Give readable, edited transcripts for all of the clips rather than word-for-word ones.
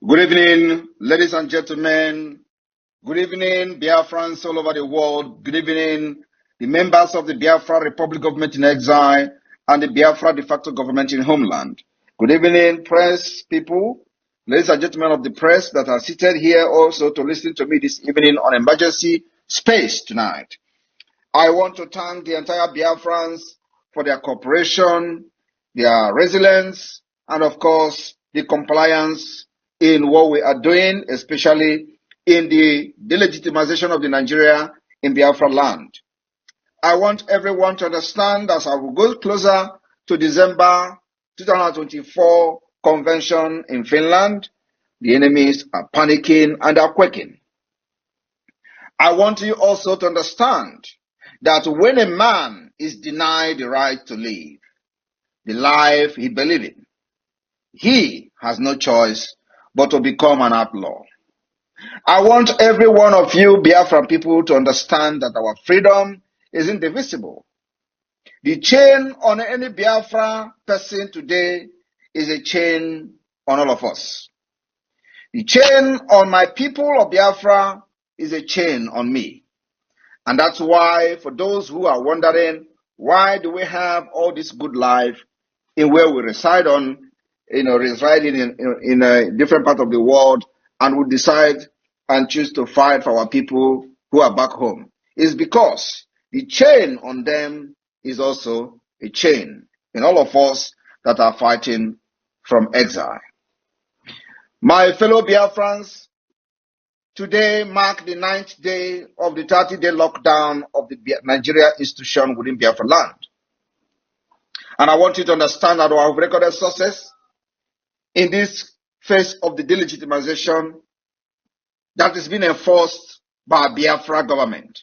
Good evening, ladies and gentlemen. Good evening, Biafrans all over the world. Good evening, the members of the Biafra Republic government in exile and the Biafra de facto government in homeland. Good evening, press people, ladies and gentlemen of the press that are seated here also to listen to me this evening on emergency space tonight. I want to thank the entire Biafrans for their cooperation, their resilience, and of course, the compliance in what we are doing, especially in the delegitimization of the Nigeria in Biafra land. I want everyone to understand as I will go closer to December 2024 convention in Finland, the enemies are panicking and are quaking. I want you also to understand that when a man is denied the right to live the life he believes in, he has no choice but to become an outlaw. I want every one of you Biafran people to understand that our freedom is indivisible. The chain on any Biafra person today is a chain on all of us. The chain on my people of Biafra is a chain on me. And that's why, for those who are wondering, why do we have all this good life in where we reside residing in a different part of the world, and we decide and choose to fight for our people who are back home? It's because the chain on them is also a chain in all of us that are fighting from exile. My fellow Biafrans, today marks the 9th day of the 30-day lockdown of the Nigeria institution within Biafra land. And I want you to understand that we have recorded success in this phase of the delegitimization that is being enforced by Biafra government.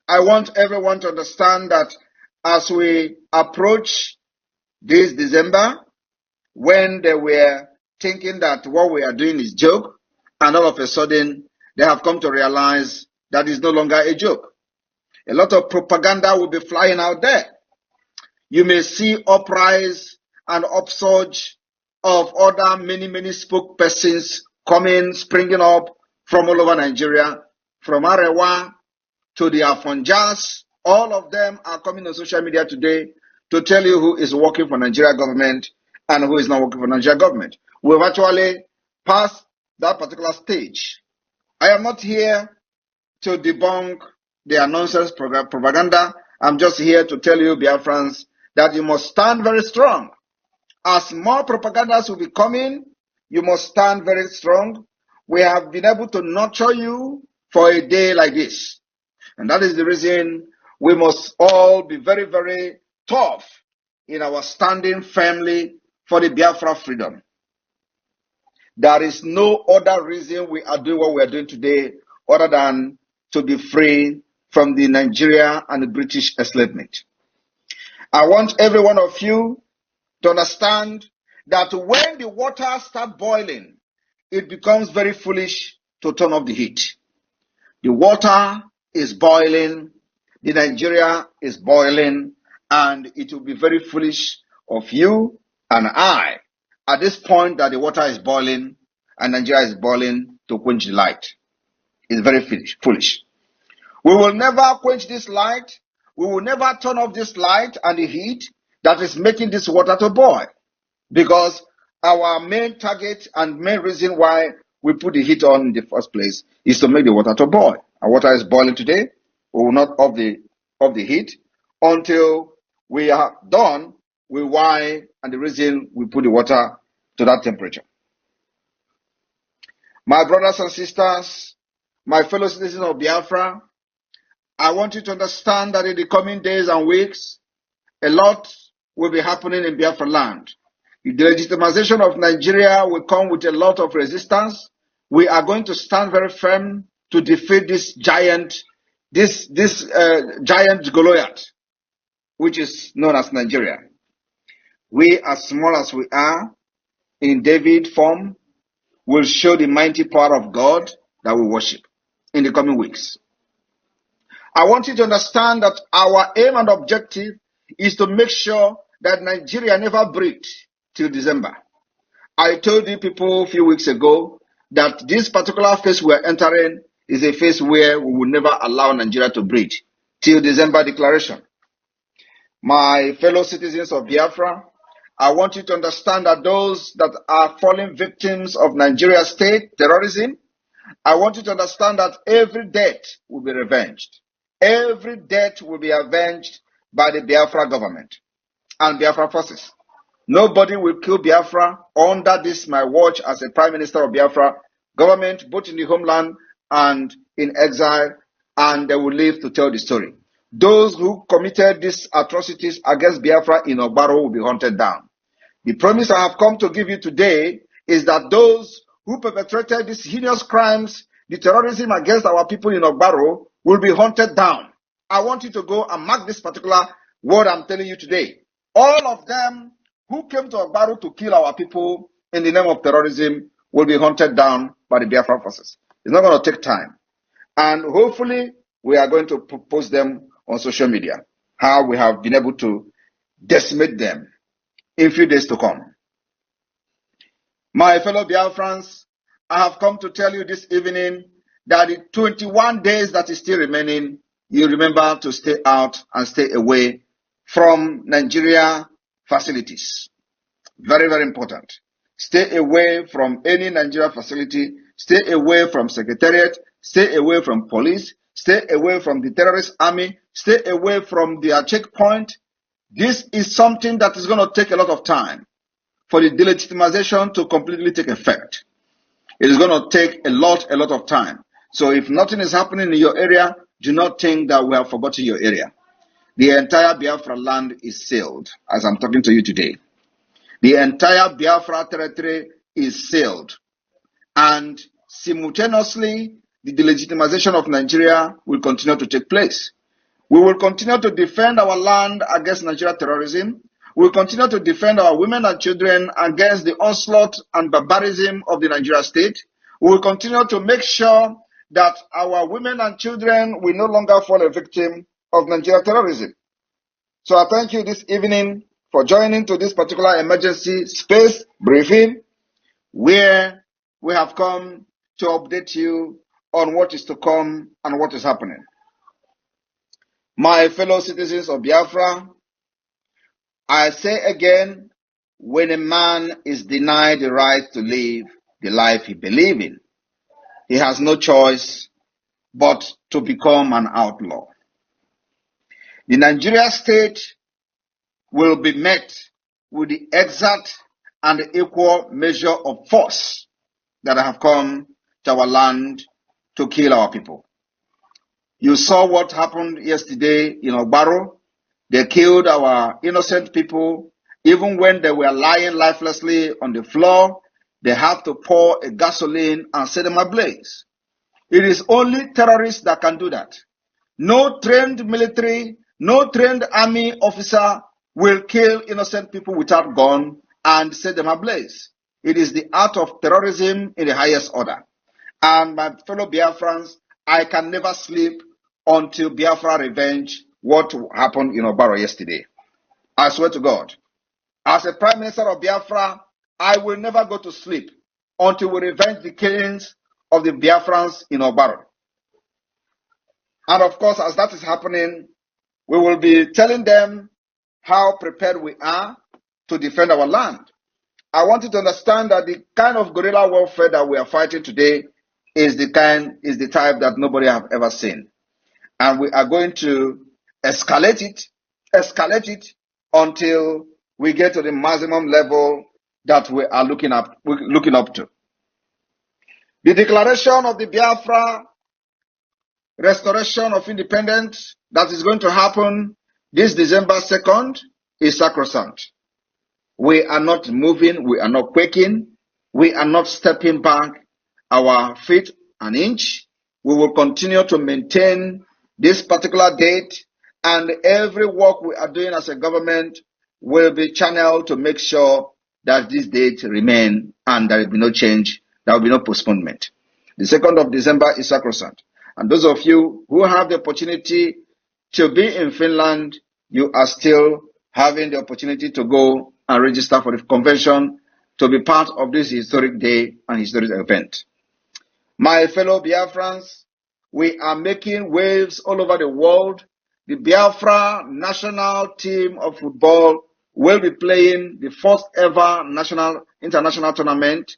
I want everyone to understand that as we approach this December, when they were thinking that what we are doing is joke, and all of a sudden, they have come to realize that it's no longer a joke. A lot of propaganda will be flying out there. You may see uprise and upsurge of other many spokespersons springing up from all over Nigeria, from Arewa to the Afonjas. All of them are coming on social media today to tell you who is working for Nigeria government and who is not working for Nigeria government. We've actually passed that particular stage. I am not here to debunk their nonsense propaganda. I'm just here to tell you, Biafrans, that you must stand very strong. As more propagandas will be coming, you must stand very strong. We have been able to nurture you for a day like this. And that is the reason we must all be very tough in our standing firmly for the Biafra freedom. There is no other reason we are doing what we are doing today other than to be free from the Nigeria and the British enslavement. I want every one of you to understand that when the water starts boiling, it becomes very foolish to turn off the heat. The water is boiling, the Nigeria is boiling, and it will be very foolish of you and I at this point that the water is boiling and Nigeria is boiling to quench the light. It's very foolish. We will never quench this light. We will never turn off this light and the heat that is making this water to boil. Because our main target and main reason why we put the heat on in the first place is to make the water to boil. Our water is boiling today. We will not off the heat until we are done with why and the reason we put the water to that temperature. My brothers and sisters, my fellow citizens of Biafra, I want you to understand that in the coming days and weeks, a lot will be happening in Biafra land. The legitimization of Nigeria will come with a lot of resistance. We are going to stand very firm to defeat this giant Goliath, which is known as Nigeria. We, as small as we are, in David form, will show the mighty power of God that we worship in the coming weeks. I want you to understand that our aim and objective is to make sure that Nigeria never breathes till December. I told you people a few weeks ago that this particular phase we're entering is a phase where we will never allow Nigeria to breathe till December declaration. My fellow citizens of Biafra, I want you to understand that those that are falling victims of Nigeria's state terrorism, I want you to understand that every death will be revenged. Every death will be avenged by the Biafra government and Biafra forces. Nobody will kill Biafra under this my watch as a Prime Minister of Biafra government, both in the homeland and in exile, and they will live to tell the story. Those who committed these atrocities against Biafra in Ogbaro will be hunted down. The promise I have come to give you today is that those who perpetrated these heinous crimes, the terrorism against our people in Ogbaro, will be hunted down. I want you to go and mark this particular word I'm telling you today. All of them who came to Ogbaro to kill our people in the name of terrorism will be hunted down by the Biafra forces. It's not going to take time. And hopefully, we are going to post them on social media, how we have been able to decimate them in a few days to come. My fellow Biafrans, I have come to tell you this evening that the 21 days that is still remaining, you remember to stay out and stay away from Nigeria facilities. Very, very important. Stay away from any Nigeria facility. Stay away from secretariat. Stay away from police. Stay away from the terrorist army. Stay away from their checkpoint. This is something that is going to take a lot of time for the delegitimization to completely take effect. It is going to take a lot of time. So if nothing is happening in your area, do not think that we have forgotten your area. The entire Biafra land is sealed as I'm talking to you today. The entire Biafra territory is sealed. And simultaneously, the delegitimization of Nigeria will continue to take place. We will continue to defend our land against Nigeria terrorism. We will continue to defend our women and children against the onslaught and barbarism of the Nigeria state. We will continue to make sure that our women and children will no longer fall a victim of Nigeria terrorism. So I thank you this evening for joining to this particular emergency space briefing where we have come to update you on what is to come and what is happening. My fellow citizens of Biafra, I say again, when a man is denied the right to live the life he believes in, he has no choice but to become an outlaw. The Nigeria state will be met with the exact and equal measure of force that have come to our land to kill our people. You saw what happened yesterday in Ogbaro. They killed our innocent people. Even when they were lying lifelessly on the floor, they had to pour a gasoline and set them ablaze. It is only terrorists that can do that. No trained military, no trained army officer will kill innocent people without gun and set them ablaze. It is the art of terrorism in the highest order. And my fellow Biafrans, I can never sleep until Biafra revenge what happened in Ogbaro yesterday. I swear to God. As a Prime Minister of Biafra, I will never go to sleep until we revenge the killings of the Biafrans in Ogbaro. And of course, as that is happening, we will be telling them how prepared we are to defend our land. I want you to understand that the kind of guerrilla warfare that we are fighting today is the type that nobody have ever seen. And we are going to escalate it until we get to the maximum level that we are looking up to. The declaration of the Biafra restoration of independence that is going to happen this December 2nd is sacrosanct. We are not moving, we are not quaking, we are not stepping back our feet an inch. We will continue to maintain this particular date, and every work we are doing as a government will be channeled to make sure that this date remain and there will be no change, there will be no postponement. The 2nd of December is sacrosanct. And those of you who have the opportunity to be in Finland, you are still having the opportunity to go and register for the convention to be part of this historic day and historic event. My fellow Biafrans, we are making waves all over the world. The Biafra national team of football will be playing the first ever international tournament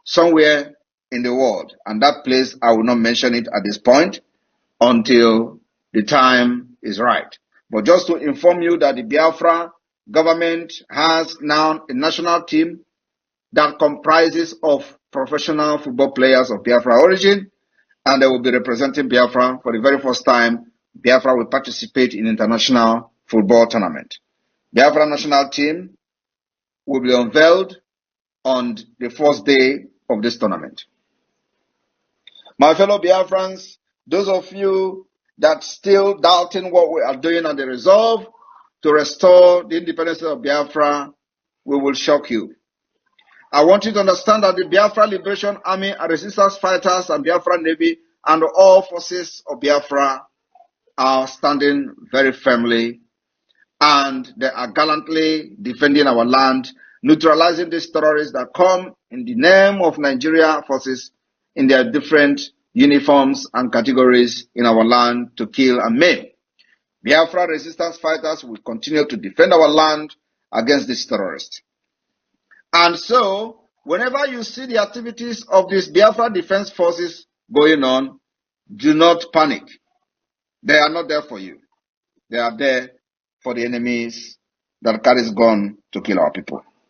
somewhere in the world. And that place, I will not mention it at this point until the time is right. But just to inform you that the Biafra government has now a national team that comprises of professional football players of Biafra origin, and they will be representing Biafra for the very first time. Biafra will participate in international football tournament. Biafra national team will be unveiled on the first day of this tournament. My fellow Biafrans, those of you that still doubting what we are doing and the resolve to restore the independence of Biafra, we will shock you. I want you to understand that the Biafra Liberation Army and resistance fighters and Biafra Navy and all forces of Biafra are standing very firmly, and they are gallantly defending our land, neutralizing these terrorists that come in the name of Nigeria forces in their different uniforms and categories in our land to kill and maim. Biafra resistance fighters will continue to defend our land against these terrorists. And so, whenever you see the activities of these Biafra defense forces going on, do not panic. They are not there for you. They are there for the enemies that carries gun to kill our people.